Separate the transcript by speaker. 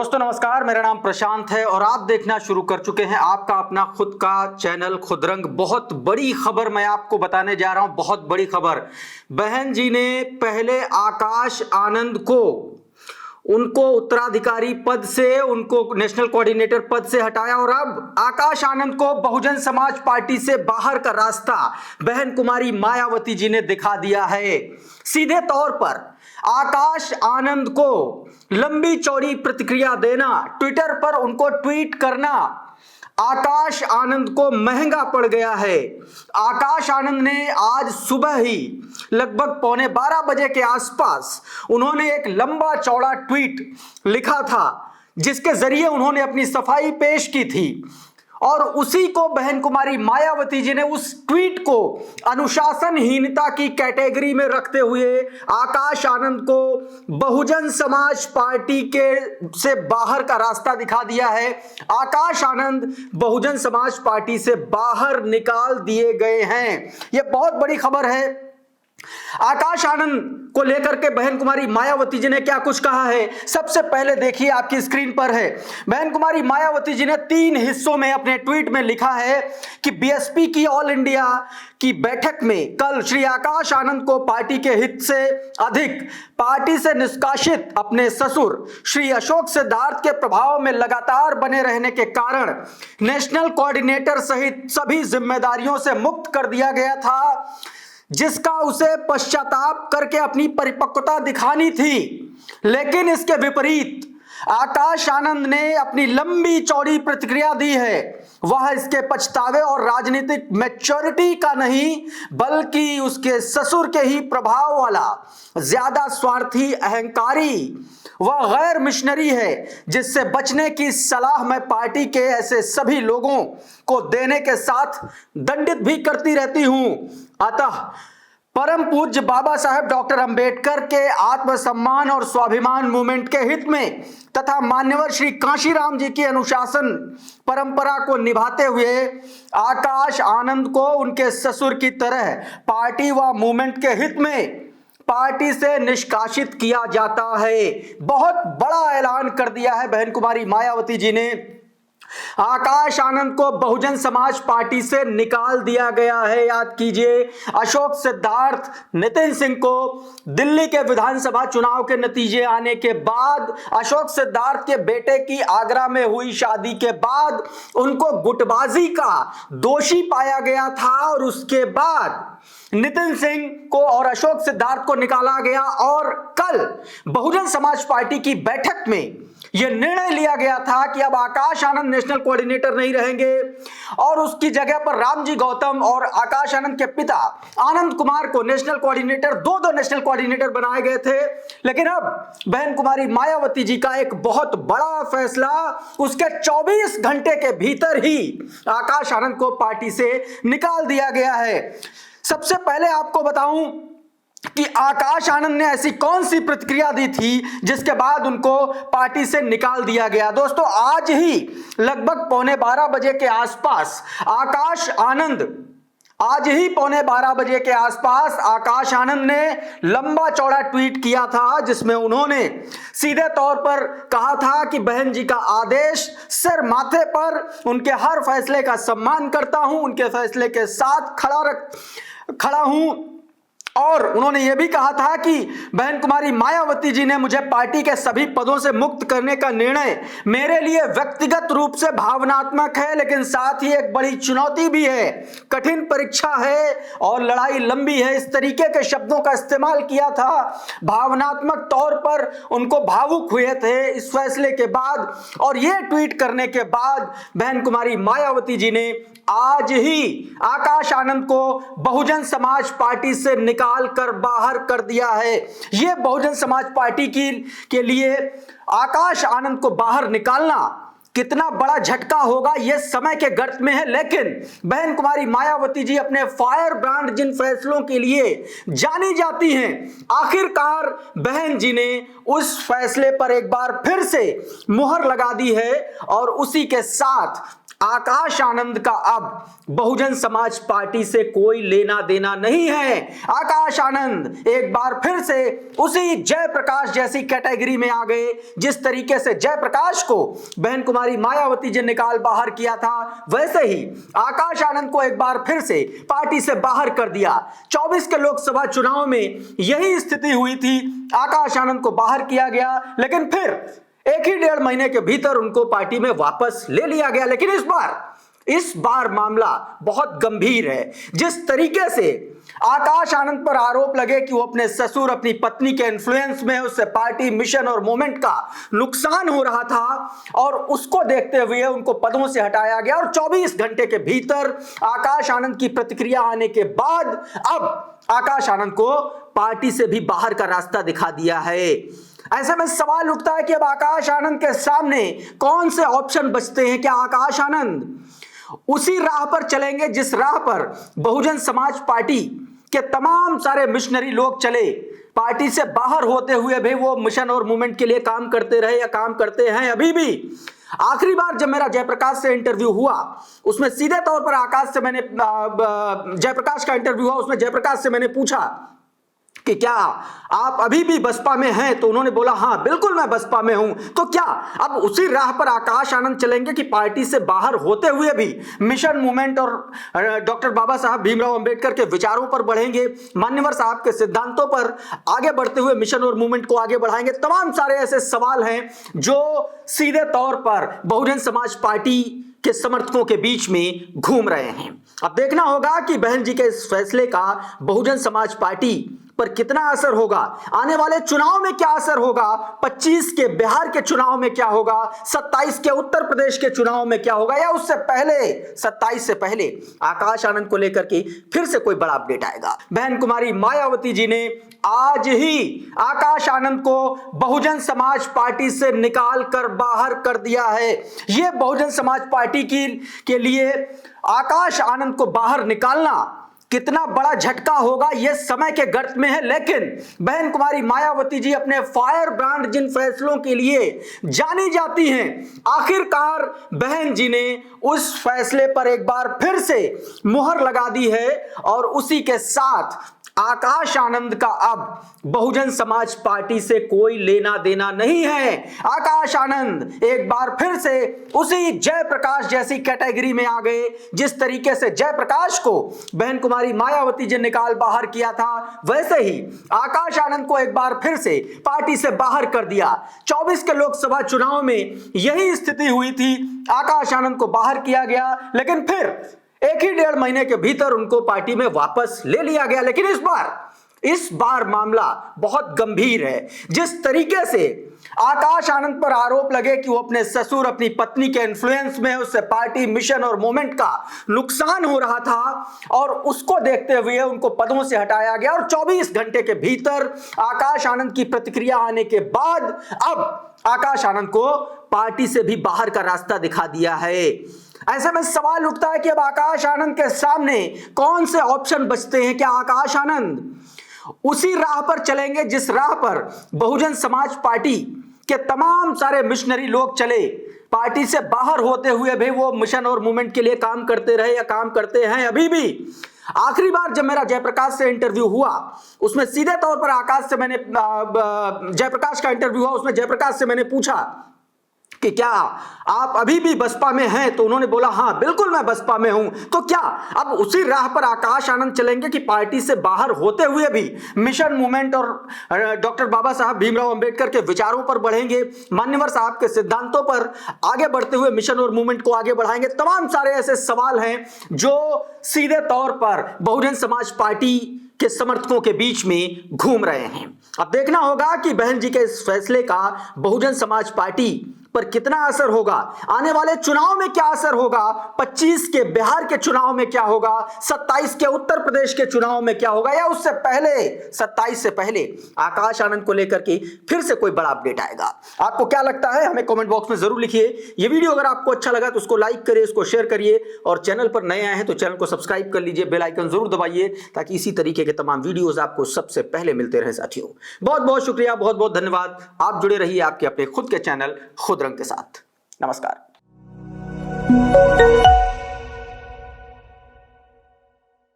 Speaker 1: दोस्तों नमस्कार, मेरा नाम प्रशांत है और आप देखना शुरू कर चुके हैं आपका अपना खुद का चैनल खुदरंग। बहुत बड़ी खबर मैं आपको बताने जा रहा हूं, बहुत बड़ी खबर। बहन जी ने पहले आकाश आनंद को उनको उत्तराधिकारी पद से, उनको नेशनल कोऑर्डिनेटर पद से हटाया और अब आकाश आनंद को बहुजन समाज पार्टी से बाहर का रास्ता बहन कुमारी मायावती जी ने दिखा दिया है। सीधे तौर पर आकाश आनंद को लंबी चौड़ी प्रतिक्रिया देना, ट्विटर पर उनको ट्वीट करना आकाश आनंद को महंगा पड़ गया है। आकाश आनंद ने आज सुबह ही लगभग 11:15 के आसपास उन्होंने एक लंबा चौड़ा ट्वीट लिखा था जिसके जरिए उन्होंने अपनी सफाई पेश की थी और उसी को बहन कुमारी मायावती जी ने उस ट्वीट को अनुशासनहीनता की कैटेगरी में रखते हुए आकाश आनंद को बहुजन समाज पार्टी के से बाहर का रास्ता दिखा दिया है। आकाश आनंद बहुजन समाज पार्टी से बाहर निकाल दिए गए हैं। यह बहुत बड़ी खबर है। आकाश आनंद को लेकर के बहन कुमारी मायावती जी ने क्या कुछ कहा है, सबसे पहले देखिए, आपकी स्क्रीन पर है। बहन कुमारी मायावती जी ने 3 हिस्सों में अपने ट्वीट में लिखा है कि बीएसपी की ऑल इंडिया की बैठक में कल श्री आकाश आनंद को पार्टी के हित से अधिक पार्टी से निष्कासित अपने ससुर श्री अशोक सिद्धार्थ के प्रभाव में लगातार बने रहने के कारण नेशनल कोऑर्डिनेटर सहित सभी जिम्मेदारियों से मुक्त कर दिया गया था, जिसका उसे पश्चाताप करके अपनी परिपक्वता दिखानी थी। लेकिन इसके विपरीत आकाश आनंद ने अपनी लंबी चौड़ी प्रतिक्रिया दी है। वह इसके पछतावे और राजनीतिक मैच्योरिटी का नहीं बल्कि उसके ससुर के ही प्रभाव वाला ज्यादा स्वार्थी, अहंकारी वह गैर मिशनरी है, जिससे बचने की सलाह मैं पार्टी के ऐसे सभी लोगों को देने के साथ दंडित भी करती रहती हूं। अतः परम पूज्य बाबा साहेब डॉक्टर अंबेडकर के आत्मसम्मान और स्वाभिमान मूवमेंट के हित में तथा मान्यवर श्री कांशीराम जी की अनुशासन परंपरा को निभाते हुए आकाश आनंद को उनके ससुर की तरह पार्टी व मूवमेंट के हित में पार्टी से निष्कासित किया जाता है। बहुत बड़ा ऐलान कर दिया है बहन कुमारी मायावती जी ने। आकाश आनंद को बहुजन समाज पार्टी से निकाल दिया गया है। याद कीजिए, अशोक सिद्धार्थ नितिन सिंह को दिल्ली के विधानसभा चुनाव के नतीजे आने के बाद, अशोक सिद्धार्थ के बेटे की आगरा में हुई शादी के बाद उनको गुटबाजी का दोषी पाया गया था और उसके बाद नितिन सिंह को और अशोक सिद्धार्थ को निकाला गया और कल बहुजन समाज पार्टी की बैठक में यह निर्णय लिया गया था कि अब आकाश आनंद नेशनल कोऑर्डिनेटर नहीं रहेंगे और उसकी जगह पर रामजी गौतम और आकाश आनंद के पिता आनंद कुमार को नेशनल कोऑर्डिनेटर, दो नेशनल कोऑर्डिनेटर बनाए गए थे। लेकिन अब बहन कुमारी मायावती जी का एक बहुत बड़ा फैसला, उसके 24 घंटे के भीतर ही आकाश आनंद को पार्टी से निकाल दिया गया है। सबसे पहले आपको बताऊं कि आकाश आनंद ने ऐसी कौन सी प्रतिक्रिया दी थी जिसके बाद उनको पार्टी से निकाल दिया गया। दोस्तों, आज ही लगभग 11:15 के आसपास आकाश आनंद ने लंबा चौड़ा ट्वीट किया था जिसमें उन्होंने सीधे तौर पर कहा था कि बहन जी का आदेश सिर माथे पर, उनके हर फैसले का सम्मान करता हूं, उनके फैसले के साथ खड़ा हूं। और उन्होंने यह भी कहा था कि बहन कुमारी मायावती जी ने मुझे पार्टी के सभी पदों से मुक्त करने का निर्णय मेरे लिए व्यक्तिगत रूप से भावनात्मक है, लेकिन साथ ही एक बड़ी चुनौती भी है, कठिन परीक्षा है और लड़ाई लंबी है। इस तरीके के शब्दों का इस्तेमाल किया था। भावनात्मक तौर पर उनको भावुक हुए थे इस फैसले के बाद। और यह ट्वीट करने के बाद बहन कुमारी मायावती जी ने आज ही आकाश आनंद को बहुजन समाज पार्टी से निकाल कर बाहर कर दिया है। यह बहुजन समाज पार्टी के लिए आकाश आनंद को बाहर निकालना कितना बड़ा झटका होगा, यह समय के गर्त में है। लेकिन बहन कुमारी मायावती जी अपने फायर ब्रांड जिन फैसलों के लिए जानी जाती हैं, आखिरकार बहन जी ने उस फैसले पर एक बार फिर से मुहर लगा दी है और उसी के साथ आकाश आनंद का अब बहुजन समाज पार्टी से कोई लेना देना नहीं है। आकाश आनंद एक बार फिर से उसी जयप्रकाश जैसी कैटेगरी में आ गए। जिस तरीके से जयप्रकाश को बहन कुमारी मायावती जी निकाल बाहर किया था, वैसे ही आकाश आनंद को एक बार फिर से पार्टी से बाहर कर दिया। 24 के लोकसभा चुनाव में यही स्थिति हुई थी, आकाश आनंद को बाहर किया गया, लेकिन फिर एक ही 1.5 महीने के भीतर उनको पार्टी में वापस ले लिया गया। लेकिन इस बार मामला बहुत गंभीर है। जिस तरीके से आकाश आनंद पर आरोप लगे कि वो अपने ससुर अपनी पत्नी के इन्फ्लुएंस में, उससे पार्टी मिशन और मूवमेंट का नुकसान हो रहा था और उसको देखते हुए उनको पदों से हटाया गया और 24 घंटे के भीतर आकाश आनंद की प्रतिक्रिया आने के बाद अब आकाश आनंद को पार्टी से भी बाहर का रास्ता दिखा दिया है। ऐसे में सवाल उठता है कि अब आकाश आनंद के सामने कौन से ऑप्शन बचते हैं? क्या आकाश आनंद उसी राह पर चलेंगे जिस राह पर बहुजन समाज पार्टी के तमाम सारे मिशनरी लोग चले? पार्टी से बाहर होते हुए भी वो मिशन और मूवमेंट के लिए काम करते रहे या काम करते हैं अभी भी। आखिरी बार जब मेरा जयप्रकाश से इंटरव्यू हुआ, उसमें सीधे तौर पर जयप्रकाश का इंटरव्यू हुआ, उसमें जयप्रकाश से मैंने पूछा कि क्या आप अभी भी बसपा में हैं? तो उन्होंने बोला हाँ बिल्कुल मैं बसपा में हूं। तो क्या अब उसी राह पर आकाश आनंद चलेंगे कि पार्टी से बाहर होते हुए भी मिशन मूवमेंट और डॉक्टर बाबा साहब भीमराव अंबेडकर के विचारों पर बढ़ेंगे, मान्यवर साहब के सिद्धांतों पर आगे बढ़ते हुए मिशन और मूवमेंट को आगे बढ़ाएंगे? तमाम सारे ऐसे सवाल हैं जो सीधे तौर पर बहुजन समाज पार्टी के समर्थकों के बीच में घूम रहे हैं। अब देखना होगा कि बहन जी के इस फैसले का बहुजन समाज पार्टी पर कितना असर होगा, आने वाले चुनाव में क्या असर होगा, 25 के बिहार के चुनाव में क्या होगा, 27 के उत्तर प्रदेश के चुनाव में क्या होगा, या उससे पहले 27 से पहले आकाश आनंद को लेकर के फिर से कोई बड़ा अपडेट आएगा। बहन कुमारी मायावती जी ने आज ही आकाश आनंद को बहुजन समाज पार्टी से निकाल कर बाहर कर दिया है। यह बहुजन समाज पार्टी के लिए आकाश आनंद को बाहर निकालना कितना बड़ा झटका होगा, यह समय के गर्त में है। लेकिन बहन कुमारी मायावती जी अपने फायर ब्रांड जिन फैसलों के लिए जानी जाती हैं, आखिरकार बहन जी ने उस फैसले पर एक बार फिर से मुहर लगा दी है और उसी के साथ आकाश आनंद का अब बहुजन समाज पार्टी से कोई लेना देना नहीं है। आकाश आनंद एक बार फिर से उसी जयप्रकाश जैसी कैटेगरी में आ गए। जिस तरीके से जयप्रकाश को बहन कुमारी मायावती जी निकाल बाहर किया था, वैसे ही आकाश आनंद को एक बार फिर से पार्टी से बाहर कर दिया। 24 के लोकसभा चुनाव में यही स्थिति हुई थी, आकाश आनंद को बाहर किया गया, लेकिन फिर एक ही 1.5 महीने के भीतर उनको पार्टी में वापस ले लिया गया। लेकिन इस बार मामला बहुत गंभीर है। जिस तरीके से आकाश आनंद पर आरोप लगे कि वो अपने ससुर अपनी पत्नी के इन्फ्लुएंस में, उससे पार्टी मिशन और मूवमेंट का नुकसान हो रहा था और उसको देखते हुए उनको पदों से हटाया गया और 24 घंटे के भीतर आकाश आनंद की प्रतिक्रिया आने के बाद अब आकाश आनंद को पार्टी से भी बाहर का रास्ता दिखा दिया है। ऐसे में सवाल उठता है कि अब आकाश आनंद के सामने कौन से ऑप्शन बचते हैं? क्या आकाश आनंद उसी राह पर चलेंगे जिस राह पर बहुजन समाज पार्टी के तमाम सारे मिशनरी लोग चले? पार्टी से बाहर होते हुए भी वो मिशन और मूवमेंट के लिए काम करते रहे या काम करते हैं अभी भी। आखिरी बार जब मेरा जयप्रकाश से इंटरव्यू हुआ, उसमें सीधे तौर पर जयप्रकाश का इंटरव्यू हुआ, उसमें जयप्रकाश से मैंने पूछा कि क्या आप अभी भी बसपा में हैं? तो उन्होंने बोला हाँ बिल्कुल मैं बसपा में हूं। तो क्या अब उसी राह पर आकाश आनंद चलेंगे कि पार्टी से बाहर होते हुए भी मिशन मूवमेंट और डॉक्टर बाबा साहब भीमराव अंबेडकर के विचारों पर बढ़ेंगे, मान्यवर साहब के सिद्धांतों पर आगे बढ़ते हुए मिशन और मूवमेंट को आगे बढ़ाएंगे? तमाम सारे ऐसे सवाल हैं जो सीधे तौर पर बहुजन समाज पार्टी के समर्थकों के बीच में घूम रहे हैं। अब देखना होगा कि बहन जी के इस फैसले का बहुजन समाज पार्टी पर कितना असर होगा, आने वाले चुनाव में क्या असर होगा, 25 के बिहार के चुनाव में क्या होगा, 27 के उत्तर प्रदेश के चुनाव में क्या होगा, या उससे पहले 27 से पहले आकाश आनंद को लेकर के फिर से कोई बड़ा अपडेट आएगा? आपको क्या लगता है हमें कमेंट बॉक्स में जरूर लिखिए। ये वीडियो अगर आपको अच्छा लगा तो उसको लाइक करिए, उसको शेयर करिए और चैनल पर नए आए हैं तो चैनल को सब्सक्राइब कर लीजिए, बेल आइकन जरूर दबाइए ताकि इसी तरीके के तमाम वीडियोस आपको सबसे पहले मिलते रहे। साथियों बहुत बहुत शुक्रिया, बहुत बहुत धन्यवाद। आप जुड़े रहिए आपके अपने खुद के चैनल खुद रंग के साथ। नमस्कार। है।